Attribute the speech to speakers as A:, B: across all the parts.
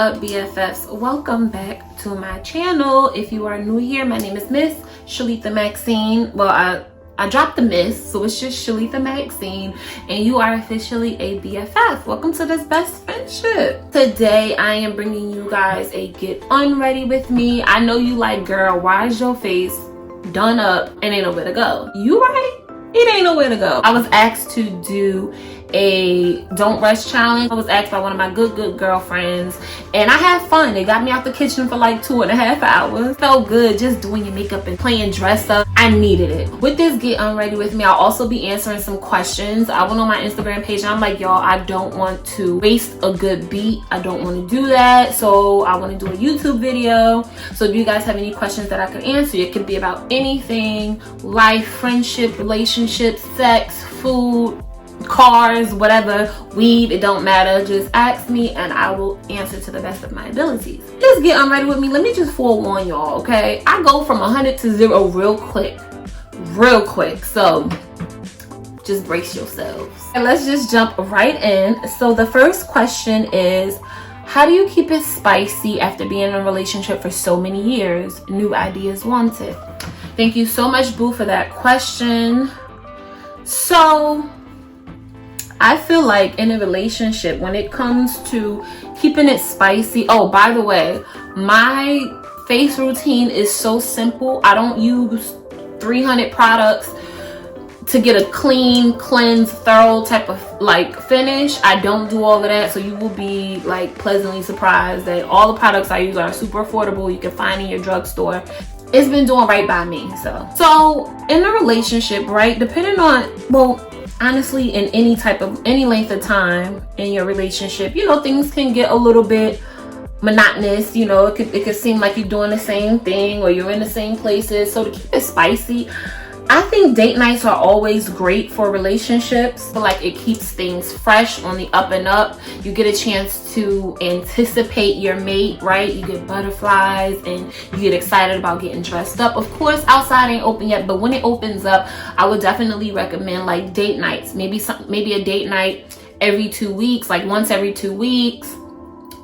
A: up, BFFs? Welcome back to my channel. If you are new here, my name is Miss Sheleatha Maxine. Well, I dropped the miss, so it's just Sheleatha Maxine, and you are officially a BFF. Welcome to this best friendship. Today, I am bringing you guys a get unready with me. I know you like, girl, why is your face done up and ain't nowhere to go? You right? It ain't nowhere to go. I was asked to do a don't rush challenge. I was asked by one of my good girlfriends, and I had fun. They got me out the kitchen for like 2.5 hours. Felt good just doing your makeup and playing dress up. I needed it. With this get unready with me, I'll also be answering some questions. I went on my Instagram page and I'm like, y'all, I don't want to waste a good beat. I don't want to do that. So I want to do a YouTube video. So if you guys have any questions that I can answer, it could be about anything: life, friendship, relationships, sex, food, cars, whatever, weed, it don't matter. Just ask me and I will answer to the best of my abilities. Just get unready with me. Let me just forewarn y'all, okay? I go from 100 to 0 real quick. So just brace yourselves. And let's just jump right in. So the first question is, how do you keep it spicy after being in a relationship for so many years? New ideas wanted. Thank you so much, boo, for that question. So I feel like in a relationship, when it comes to keeping it spicy, oh, by the way, my face routine is so simple. I don't use 300 products to get a clean, cleanse, thorough type of like finish. I don't do all of that, so you will be like pleasantly surprised that all the products I use are super affordable. You can find in your drugstore. It's been doing right by me. So in a relationship, right, depending on, well, honestly, in any length of time in your relationship, you know, things can get a little bit monotonous. You know, it could seem like you're doing the same thing or you're in the same places. So to keep it spicy, I think date nights are always great for relationships. But like, it keeps things fresh, on the up and up. You get a chance to anticipate your mate, right? You get butterflies and you get excited about getting dressed up. Of course, outside ain't open yet, but when it opens up, I would definitely recommend like date nights. Maybe a date night every 2 weeks, like once every 2 weeks.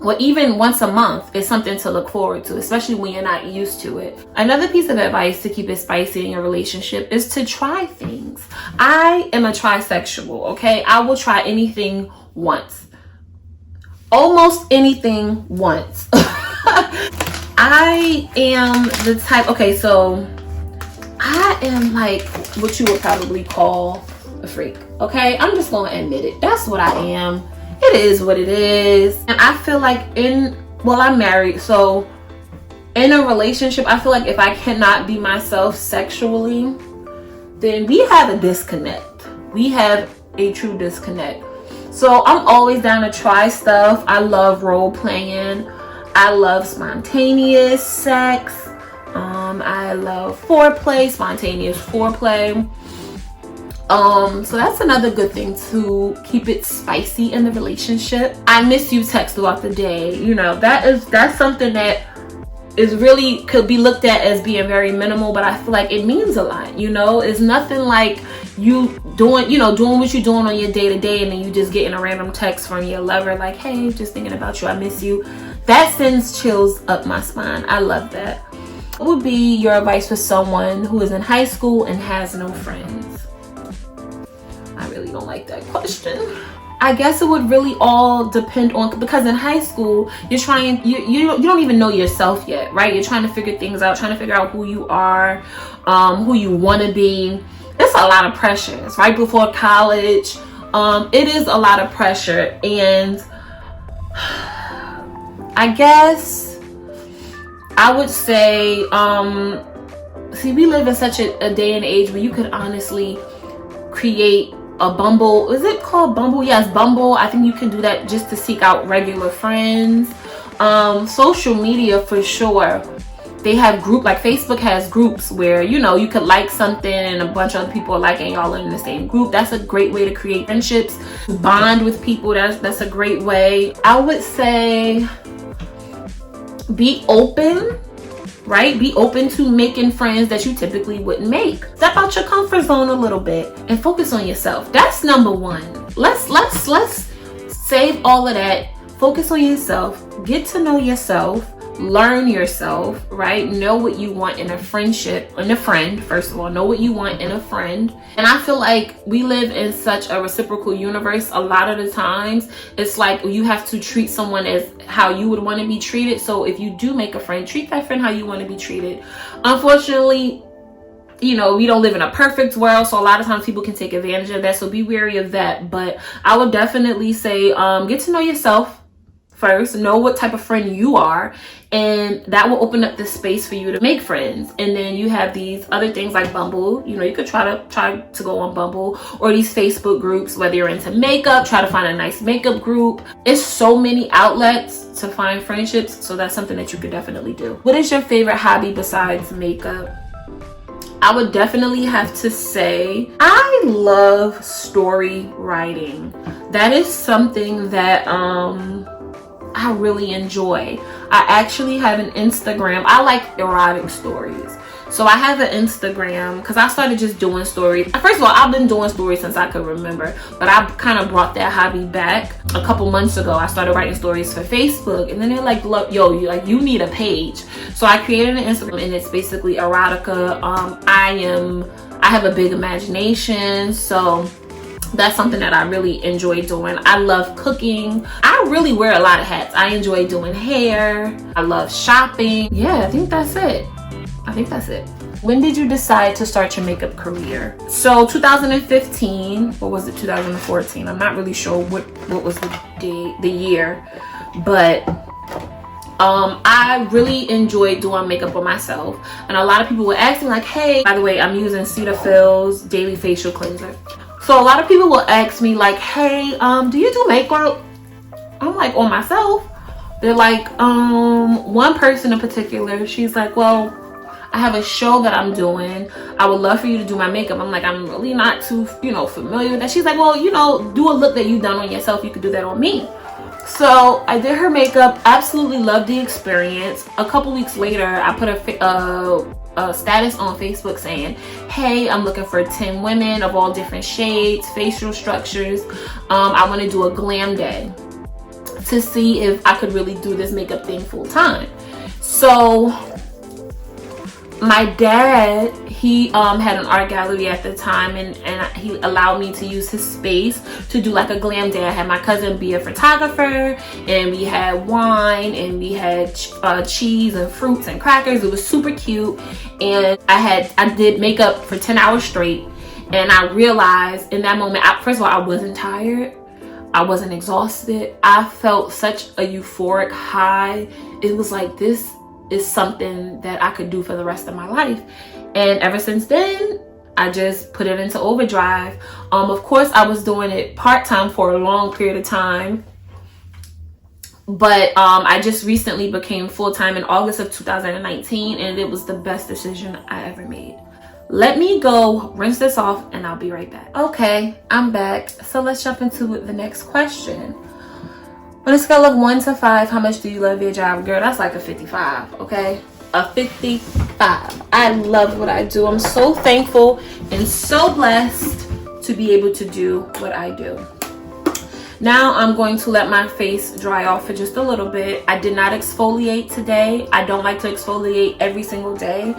A: Or even once a month is something to look forward to, especially when you're not used to it. Another piece of advice to keep it spicy in your relationship is to try things. I am a trisexual, okay? I will try anything once. Almost anything once. I am the type, okay, so I am like what you would probably call a freak, okay? I'm just gonna admit it. That's what I am. It is what it is. And I feel like I'm married, so in a relationship, I feel like if I cannot be myself sexually, then we have a disconnect. We have a true disconnect. So I'm always down to try stuff. I love role playing. I love spontaneous sex. I love foreplay, spontaneous foreplay. So that's another good thing to keep it spicy in the relationship. I miss you text throughout the day. You know, that's something that is really could be looked at as being very minimal, but I feel like it means a lot. You know, it's nothing like you doing what you're doing on your day to day, and then you just getting a random text from your lover like, hey, just thinking about you, I miss you. That sends chills up my spine. I love that. What would be your advice for someone who is in high school and has no friends? I really don't like that question. I guess it would really all depend on, because in high school you don't even know yourself yet, right? You're trying to figure things out, trying to figure out who you are, who you want to be. It's a lot of pressure. It's right before college. It is a lot of pressure, and I guess I would say, see, we live in such a day and age where you could honestly create a Bumble. Is it called Bumble? Yes, Bumble. I think you can do that just to seek out regular friends. Social media for sure. They have like Facebook has groups where, you know, you could like something and a bunch of other people are liking, y'all in the same group. That's a great way to create friendships, bond with people. That's a great way. I would say be open. Right? Be open to making friends that you typically wouldn't make. Step out your comfort zone a little bit and focus on yourself. That's number one. Let's save all of that focus on yourself, get to know yourself, learn yourself, right? Know what you want in a friendship, in a friend. First of all, know what you want in a friend. And I feel like we live in such a reciprocal universe. A lot of the times it's like you have to treat someone as how you would want to be treated. So if you do make a friend, treat that friend how you want to be treated. Unfortunately, you know, we don't live in a perfect world, so a lot of times people can take advantage of that, so be wary of that. But I would definitely say get to know yourself first, know what type of friend you are, and that will open up the space for you to make friends. And then you have these other things like Bumble. You know, you could try to go on Bumble, or these Facebook groups, whether you're into makeup, try to find a nice makeup group. It's so many outlets to find friendships, so that's something that you could definitely do. What is your favorite hobby besides makeup? I would definitely have to say I love story writing. That is something that I really enjoy. I actually have an Instagram. I like erotic stories. So I have an Instagram because I started just doing stories. First of all, I've been doing stories since I could remember, but I kind of brought that hobby back a couple months ago. I started writing stories for Facebook, and then they're like, look, yo, you need a page. So I created an Instagram, and it's basically erotica. I have a big imagination, so that's something that I really enjoy doing. I love cooking. I really wear a lot of hats. I enjoy doing hair. I love shopping. Yeah, I think that's it. When did you decide to start your makeup career? So 2015, or was it 2014? I'm not really sure what was the year, but I really enjoy doing makeup on myself. And a lot of people would ask me like, hey, by the way, I'm using Cetaphil's Daily Facial Cleanser. So a lot of people will ask me like, hey, do you do makeup? I'm like, on myself? They're like, one person in particular, she's like, well, I have a show that I'm doing. I would love for you to do my makeup. I'm like, I'm really not too, familiar with that. She's like, well, do a look that you've done on yourself. You could do that on me. So I did her makeup, absolutely loved the experience. A couple weeks later, I put a status on Facebook saying, hey, I'm looking for 10 women of all different shades, facial structures. I want to do a glam day to see if I could really do this makeup thing full time. So my dad, he had an art gallery at the time, and he allowed me to use his space to do like a glam day. I had my cousin be a photographer, and we had wine, and we had cheese and fruits and crackers. It was super cute. And I did makeup for 10 hours straight, and I realized in that moment, first of all, I wasn't tired. I wasn't exhausted. I felt such a euphoric high. It was like, this is something that I could do for the rest of my life. And ever since then, I just put it into overdrive. Of course, I was doing it part-time for a long period of time, but I just recently became full-time in August of 2019, and it was the best decision I ever made. Let me go rinse this off, and I'll be right back. Okay, I'm back. So let's jump into the next question. On a scale of 1 to 5, how much do you love your job? Girl, that's like a 55, okay? A 55. I love what I do. I'm so thankful and so blessed to be able to do what I do. Now I'm going to let my face dry off for just a little bit. I did not exfoliate today. I don't like to exfoliate every single day.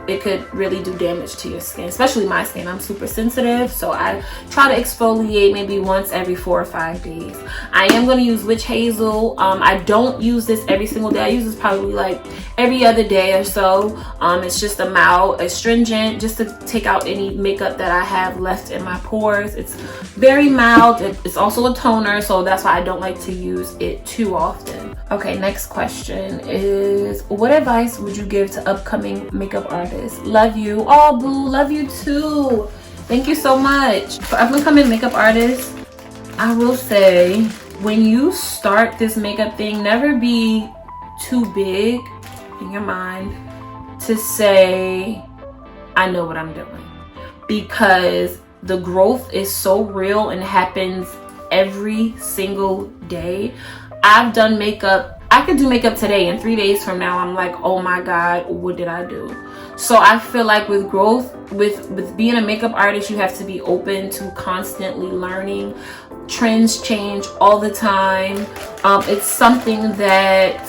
A: It could really do damage to your skin, especially my skin. I'm super sensitive, so I try to exfoliate maybe once every 4 or 5 days. I am going to use witch hazel. I don't use this every single day. I use this probably like every other day or so. It's just a mild astringent, just to take out any makeup that I have left in my pores. It's very mild. It's also a toner, so that's why I don't like to use it too often. Okay, next question is, what advice would you give to upcoming makeup artists? Love you. Oh, boo, love you too. Thank you so much. For upcoming makeup artists, I will say, when you start this makeup thing, never be too big in your mind to say, I know what I'm doing, because the growth is so real and happens every single day. I've done makeup I could do makeup today and 3 days from now I'm like, oh my God, what did I do? So I feel like with growth, with being a makeup artist, you have to be open to constantly learning. Trends change all the time. It's something that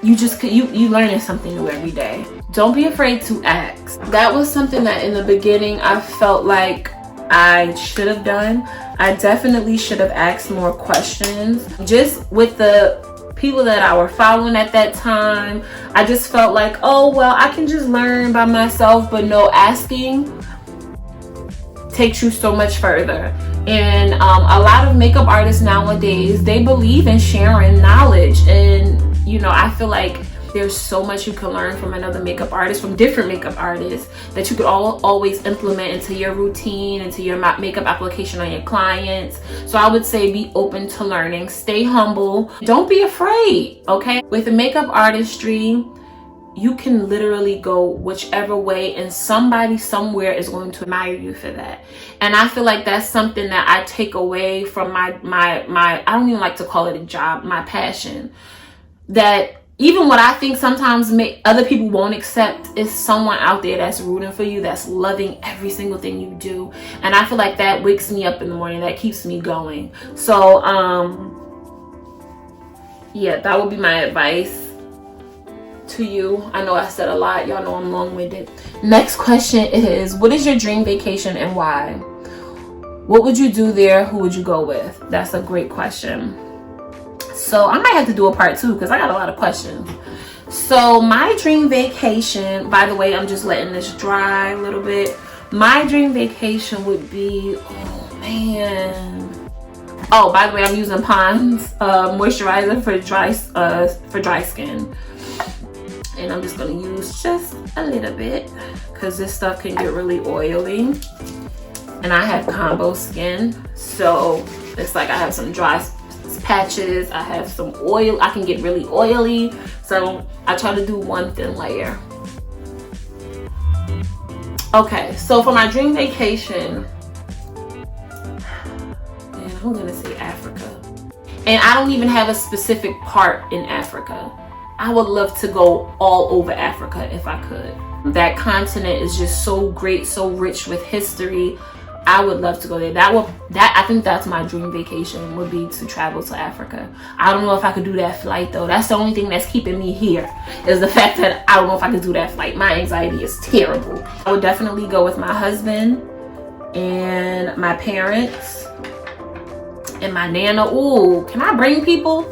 A: you learning something new every day. Don't be afraid to ask. That was something that in the beginning I felt like I should have done. I definitely should have asked more questions. Just with the people that I were following at that time, I just felt like, oh well, I can just learn by myself. But no, asking takes you so much further. And a lot of makeup artists nowadays, they believe in sharing knowledge. And you know, I feel like there's so much you can learn from another makeup artist, from different makeup artists, that you could always implement into your routine, into your makeup application on your clients. So I would say be open to learning, stay humble, don't be afraid, okay? With the makeup artistry, you can literally go whichever way and somebody somewhere is going to admire you for that. And I feel like that's something that I take away from my I don't even like to call it a job, my passion. That even what I think sometimes other people won't accept is someone out there that's rooting for you, that's loving every single thing you do. And I feel like that wakes me up in the morning, that keeps me going. So yeah, that would be my advice to you. I know I said a lot, y'all know I'm long-winded. Next question is, what is your dream vacation and why? What would you do there? Who would you go with? That's a great question. So I might have to do a part 2 because I got a lot of questions. So my dream vacation, by the way, I'm just letting this dry a little bit. My dream vacation would be, oh man. Oh, by the way, I'm using Pond's moisturizer for dry skin. And I'm just gonna use just a little bit because this stuff can get really oily. And I have combo skin, so it's like I have some dry patches, I have some oil, I can get really oily, so I try to do one thin layer. Okay, so for my dream vacation, man, I'm gonna say Africa. And I don't even have a specific part in Africa. I would love to go all over Africa if I could. That continent is just so great, so rich with history. I would love to go there. I think that's my dream vacation, would be to travel to Africa. I don't know if I could do that flight though. That's the only thing that's keeping me here, is the fact that I don't know if I could do that flight. My anxiety is terrible. I would definitely go with my husband and my parents and my nana. Ooh, can I bring people?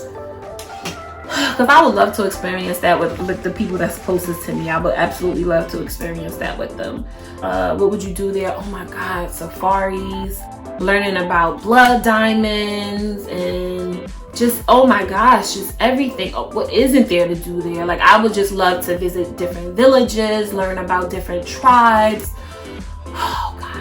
A: Because I would love to experience that with the people that's closest to me. I would absolutely love to experience that with them. What would you do there? Oh my God, safaris, learning about blood diamonds, and just, oh my gosh, just everything. Oh, what isn't there to do there? Like, I would just love to visit different villages, learn about different tribes. Oh gosh.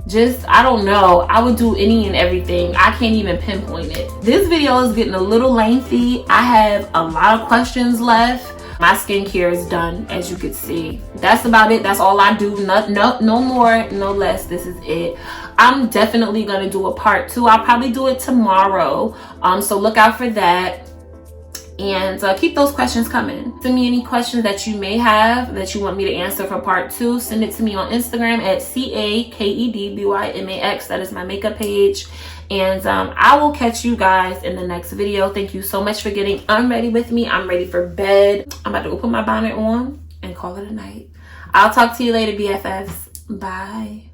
A: Just, I don't know. I would do any and everything. I can't even pinpoint it. This video is getting a little lengthy. I have a lot of questions left. My skincare is done, as you can see. That's about it. That's all I do. No more, no less. This is it. I'm definitely gonna do a part 2. I'll probably do it tomorrow. So look out for that. And keep those questions coming. Send me any questions that you may have that you want me to answer for part 2. Send it to me on Instagram at CAKEDBYMAX. That is my makeup page. And I will catch you guys in the next video. Thank you so much for getting unready with me. I'm ready for bed. I'm about to go put my bonnet on and call it a night. I'll talk to you later, BFFs. Bye.